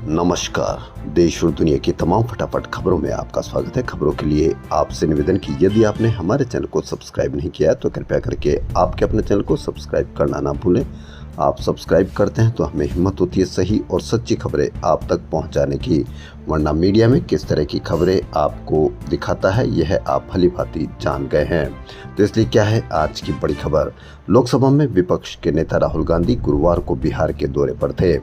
नमस्कार। देश और दुनिया की तमाम फटाफट खबरों में आपका स्वागत है। खबरों के लिए आपसे निवेदन कि यदि आपने हमारे चैनल को सब्सक्राइब नहीं किया तो कृपया करके आपके अपने चैनल को सब्सक्राइब करना ना भूलें। आप सब्सक्राइब करते हैं तो हमें हिम्मत होती है सही और सच्ची खबरें आप तक पहुंचाने की, वरना मीडिया में किस तरह की खबरें आपको दिखाता है यह आप भली भांति जान गए हैं। तो इसलिए क्या है आज की बड़ी खबर। लोकसभा में विपक्ष के नेता राहुल गांधी गुरुवार को बिहार के दौरे पर थे।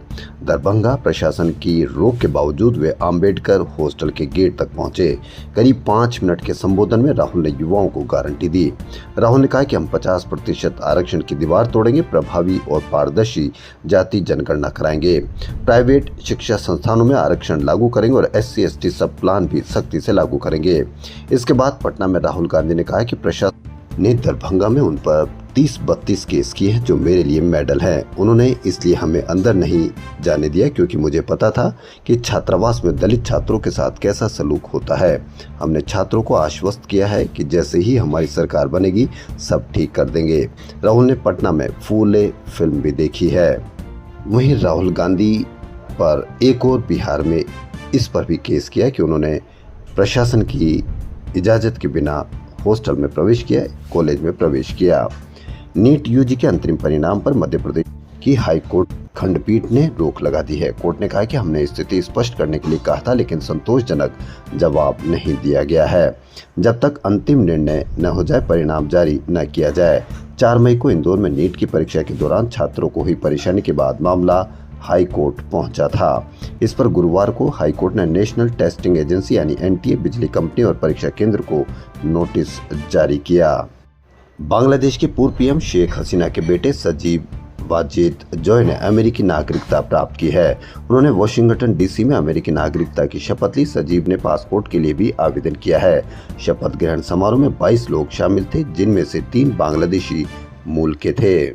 दरभंगा प्रशासन की रोक के बावजूद वे अंबेडकर हॉस्टल के गेट तक पहुंचे। करीब 5 मिनट के संबोधन में राहुल ने युवाओं को गारंटी दी। राहुल ने कहा कि हम 50% आरक्षण की दीवार तोड़ेंगे, प्रभावी और पारदर्शी जाति जनगणना कराएंगे, प्राइवेट शिक्षा संस्थानों में आरक्षण लागू करेंगे और SC/ST सब प्लान भी सख्ती से लागू करेंगे। इसके बाद पटना में राहुल गांधी ने कहा कि प्रशासन ने दरभंगा में उन पर 30-32 केस किए हैं जो मेरे लिए मेडल है। उन्होंने इसलिए हमें अंदर नहीं जाने दिया क्योंकि मुझे पता था कि छात्रावास में दलित छात्रों के साथ कैसा सलूक होता है। हमने छात्रों को आश्वस्त किया है कि जैसे ही हमारी सरकार बनेगी सब ठीक कर देंगे। राहुल ने पटना में फूले फिल्म भी देखी है। वहीं राहुल गांधी पर एक और बिहार में इस पर भी केस किया कि उन्होंने प्रशासन की इजाज़त के बिना हॉस्टल में प्रवेश किया, कॉलेज में प्रवेश किया। नीट यूजी के अंतरिम परिणाम पर मध्य प्रदेश की हाई कोर्ट खंडपीठ ने रोक लगा दी है। कोर्ट ने कहा कि हमने स्थिति स्पष्ट करने के लिए कहा था लेकिन संतोषजनक जवाब नहीं दिया गया है। जब तक अंतिम निर्णय न हो जाए परिणाम जारी न किया जाए। 4 मई को इंदौर में नीट की परीक्षा के दौरान छात्रों को हुई परेशानी के बाद मामला हाई कोर्ट पहुंचा था। इस पर गुरुवार को हाई कोर्ट ने नेशनल टेस्टिंग एजेंसी यानी NTA, बिजली कंपनी और परीक्षा केंद्र को नोटिस जारी किया। बांग्लादेश के पूर्व PM शेख हसीना के बेटे सजीब वाजिद जॉय ने अमेरिकी नागरिकता प्राप्त की है। उन्होंने वाशिंगटन DC में अमेरिकी नागरिकता की शपथ ली। सजीब ने पासपोर्ट के लिए भी आवेदन किया है। शपथ ग्रहण समारोह में 22 लोग शामिल थे जिनमें से 3 बांग्लादेशी मूल के थे।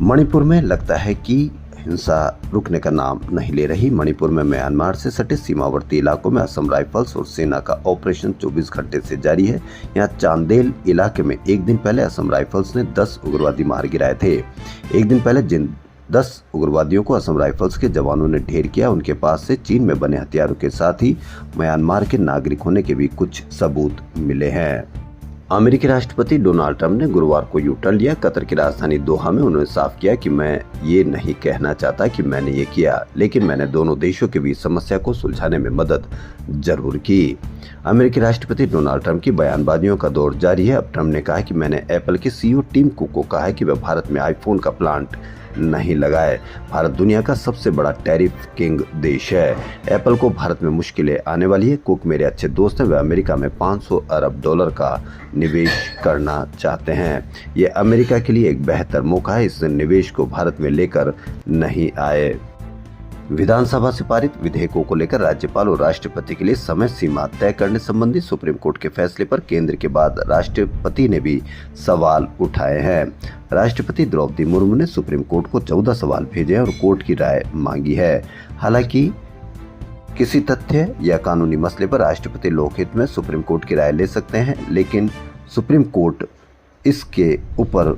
मणिपुर में लगता है कि हिंसा रुकने का नाम नहीं ले रही। मणिपुर में म्यांमार से सटे सीमावर्ती इलाकों में असम राइफल्स और सेना का ऑपरेशन 24 घंटे से जारी है। यहाँ चांदेल इलाके में एक दिन पहले असम राइफल्स ने 10 उग्रवादी मार गिराए थे। एक दिन पहले जिन 10 उग्रवादियों को असम राइफल्स के जवानों ने ढेर किया उनके पास से चीन में बने हथियारों के साथ ही म्यांमार के नागरिक होने के भी कुछ सबूत मिले हैं। अमेरिकी राष्ट्रपति डोनाल्ड ट्रंप ने गुरुवार को यू टर्न लिया। कतर की राजधानी दोहा में उन्होंने साफ किया कि मैं ये नहीं कहना चाहता कि मैंने ये किया, लेकिन मैंने दोनों देशों के बीच समस्या को सुलझाने में मदद जरूर की। अमेरिकी राष्ट्रपति डोनाल्ड ट्रंप की बयानबाजियों का दौर जारी है। अब ट्रंप ने कहा कि मैंने एप्पल के CEO टिम कुक को कहा है कि वह भारत में आईफोन का प्लांट नहीं लगाए। भारत दुनिया का सबसे बड़ा टैरिफ किंग देश है। एप्पल को भारत में मुश्किलें आने वाली है। कुक मेरे अच्छे दोस्त हैं, वे अमेरिका में $500 अरब का निवेश करना चाहते हैं। ये अमेरिका के लिए एक बेहतर मौका है, इस निवेश को भारत में लेकर नहीं आए। विधानसभा से पारित विधेयकों को लेकर राज्यपाल और राष्ट्रपति के लिए समय सीमा तय करने संबंधी सुप्रीम कोर्ट के फैसले पर केंद्र के बाद राष्ट्रपति ने भी सवाल उठाए हैं। राष्ट्रपति द्रौपदी मुर्मू ने सुप्रीम कोर्ट को 14 सवाल भेजे हैं और कोर्ट की राय मांगी है। हालांकि किसी तथ्य या कानूनी मसले पर राष्ट्रपति लोकहित में सुप्रीम कोर्ट की राय ले सकते हैं, लेकिन सुप्रीम कोर्ट इसके ऊपर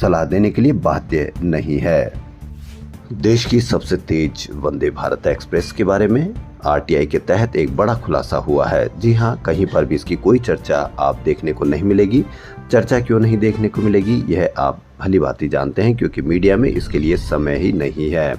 सलाह देने के लिए बाध्य नहीं है। देश की सबसे तेज वंदे भारत एक्सप्रेस के बारे में RTI के तहत एक बड़ा खुलासा हुआ है। जी हां, कहीं पर भी इसकी कोई चर्चा आप देखने को नहीं मिलेगी। चर्चा क्यों नहीं देखने को मिलेगी यह आप भली भांति जानते हैं क्योंकि मीडिया में इसके लिए समय ही नहीं है।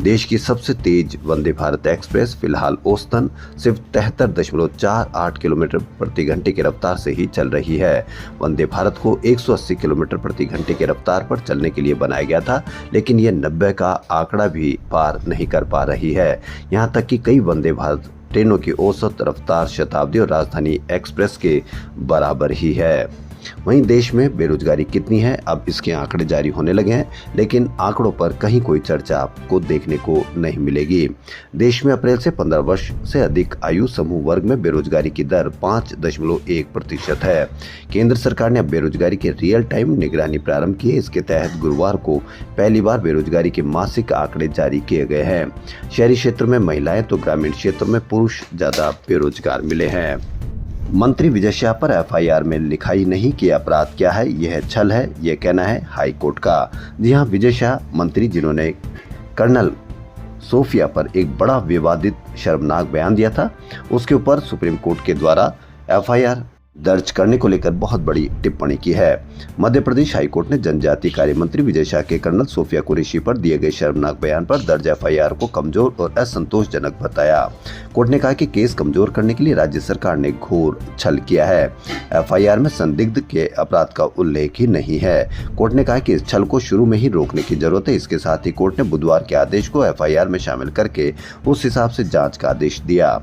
देश की सबसे तेज वंदे भारत एक्सप्रेस फिलहाल औसतन सिर्फ 73.48 किलोमीटर प्रति घंटे की रफ्तार से ही चल रही है। वंदे भारत को 180 किलोमीटर प्रति घंटे की रफ्तार पर चलने के लिए बनाया गया था, लेकिन यह 90 का आंकड़ा भी पार नहीं कर पा रही है। यहाँ तक कि कई वंदे भारत ट्रेनों की औसत रफ्तार शताब्दी और राजधानी एक्सप्रेस के बराबर ही है। वहीं देश में बेरोजगारी कितनी है अब इसके आंकड़े जारी होने लगे हैं, लेकिन आंकड़ों पर कहीं कोई चर्चा आपको देखने को नहीं मिलेगी। देश में अप्रैल से 15 वर्ष से अधिक आयु समूह वर्ग में बेरोजगारी की दर 5.1% है। केंद्र सरकार ने अब बेरोजगारी की रियल टाइम निगरानी प्रारंभ की है। इसके तहत गुरुवार को पहली बार बेरोजगारी के मासिक आंकड़े जारी किए गए हैं। शहरी क्षेत्र में महिलाएं तो ग्रामीण क्षेत्रों में पुरुष ज्यादा बेरोजगार मिले हैं। मंत्री विजय शाह पर FIR में लिखाई नहीं कि अपराध क्या है, यह छल है, यह कहना है हाई कोर्ट का। जी हां, विजय शाह मंत्री जिन्होंने कर्नल सोफिया पर एक बड़ा विवादित शर्मनाक बयान दिया था, उसके ऊपर सुप्रीम कोर्ट के द्वारा एफआईआर दर्ज करने को लेकर बहुत बड़ी टिप्पणी की है। मध्य प्रदेश हाईकोर्ट ने जनजातीय कार्य मंत्री विजय शाह के कर्नल सोफिया कुरैशी पर दिए गए शर्मनाक बयान पर दर्ज एफआईआर को कमजोर और असंतोषजनक बताया। कोर्ट ने कहा कि केस कमजोर करने के लिए राज्य सरकार ने घोर छल किया है। एफआईआर में संदिग्ध के अपराध का उल्लेख ही नहीं है। कोर्ट ने कहा कि इस छल को शुरू में ही रोकने की जरूरत है। इसके साथ ही कोर्ट ने बुधवार के आदेश को एफआईआर में शामिल करके उस हिसाब से जाँच का आदेश दिया।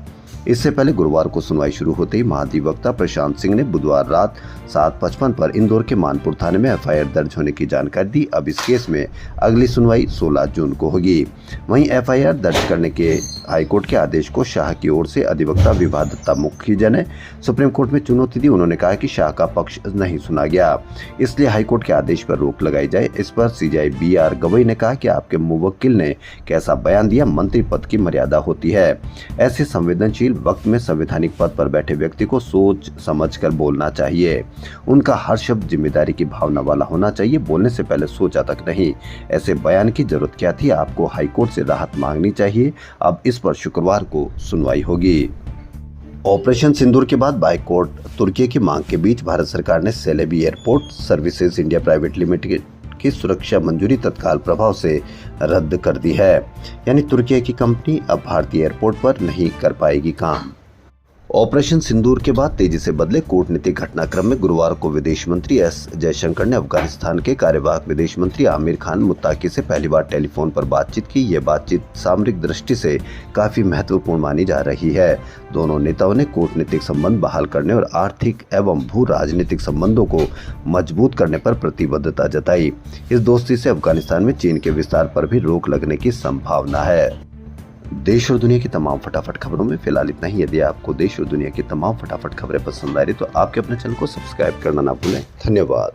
इससे पहले गुरुवार को सुनवाई शुरू होते ही महाधिवक्ता प्रशांत सिंह ने बुधवार रात 7:55 पर इंदौर के मानपुर थाने में एफआईआर दर्ज होने की जानकारी दी। अब इस केस में अगली सुनवाई 16 जून को होगी। वहीं एफआईआर दर्ज करने के हाईकोर्ट के आदेश को शाह की ओर से अधिवक्ता विभा दत्ता मुखर्जी ने सुप्रीम कोर्ट में चुनौती दी। उन्होंने कहा कि शाह का पक्ष नहीं सुना गया, इसलिए हाईकोर्ट के आदेश पर रोक लगाई जाए। इस पर सीजेआई बीआर गवई ने कहा कि आपके मुवक्किल ने कैसा बयान दिया, मंत्री पद की मर्यादा होती है। ऐसे संवेदनशील वक्त में संवैधानिक पद पर बैठे व्यक्ति को सोच समझकर बोलना चाहिए। उनका हर शब्द जिम्मेदारी की भावना वाला होना चाहिए, बोलने से पहले सोचा तक नहीं। ऐसे बयान की जरूरत क्या थी? आपको हाईकोर्ट से राहत मांगनी चाहिए। अब इस पर शुक्रवार को सुनवाई होगी। ऑपरेशन सिंदूर के बाद बाइकॉट तुर्की की मांग के बीच भारत सरकार ने Celebi airport services India private limited की सुरक्षा मंजूरी तत्काल प्रभाव से रद्द कर दी है। यानी तुर्की की कंपनी अब भारतीय एयरपोर्ट पर नहीं कर पाएगी काम। ऑपरेशन सिंदूर के बाद तेजी से बदले कूटनीतिक घटनाक्रम में गुरुवार को विदेश मंत्री एस जयशंकर ने अफगानिस्तान के कार्यवाहक विदेश मंत्री आमिर खान मुत्ताकी से पहली बार टेलीफोन पर बातचीत की। ये बातचीत सामरिक दृष्टि से काफी महत्वपूर्ण मानी जा रही है। दोनों नेताओं ने कूटनीतिक संबंध बहाल करने और आर्थिक एवं भू राजनीतिक संबंधों को मजबूत करने पर प्रतिबद्धता जताई। इस दोस्ती से अफगानिस्तान में चीन के विस्तार पर भी रोक लगने की संभावना है। देश और दुनिया की तमाम फटाफट खबरों में फिलहाल इतना ही। यदि आपको देश और दुनिया की तमाम फटाफट खबरें पसंद आ रही तो आपके अपने चैनल को सब्सक्राइब करना ना भूलें। धन्यवाद।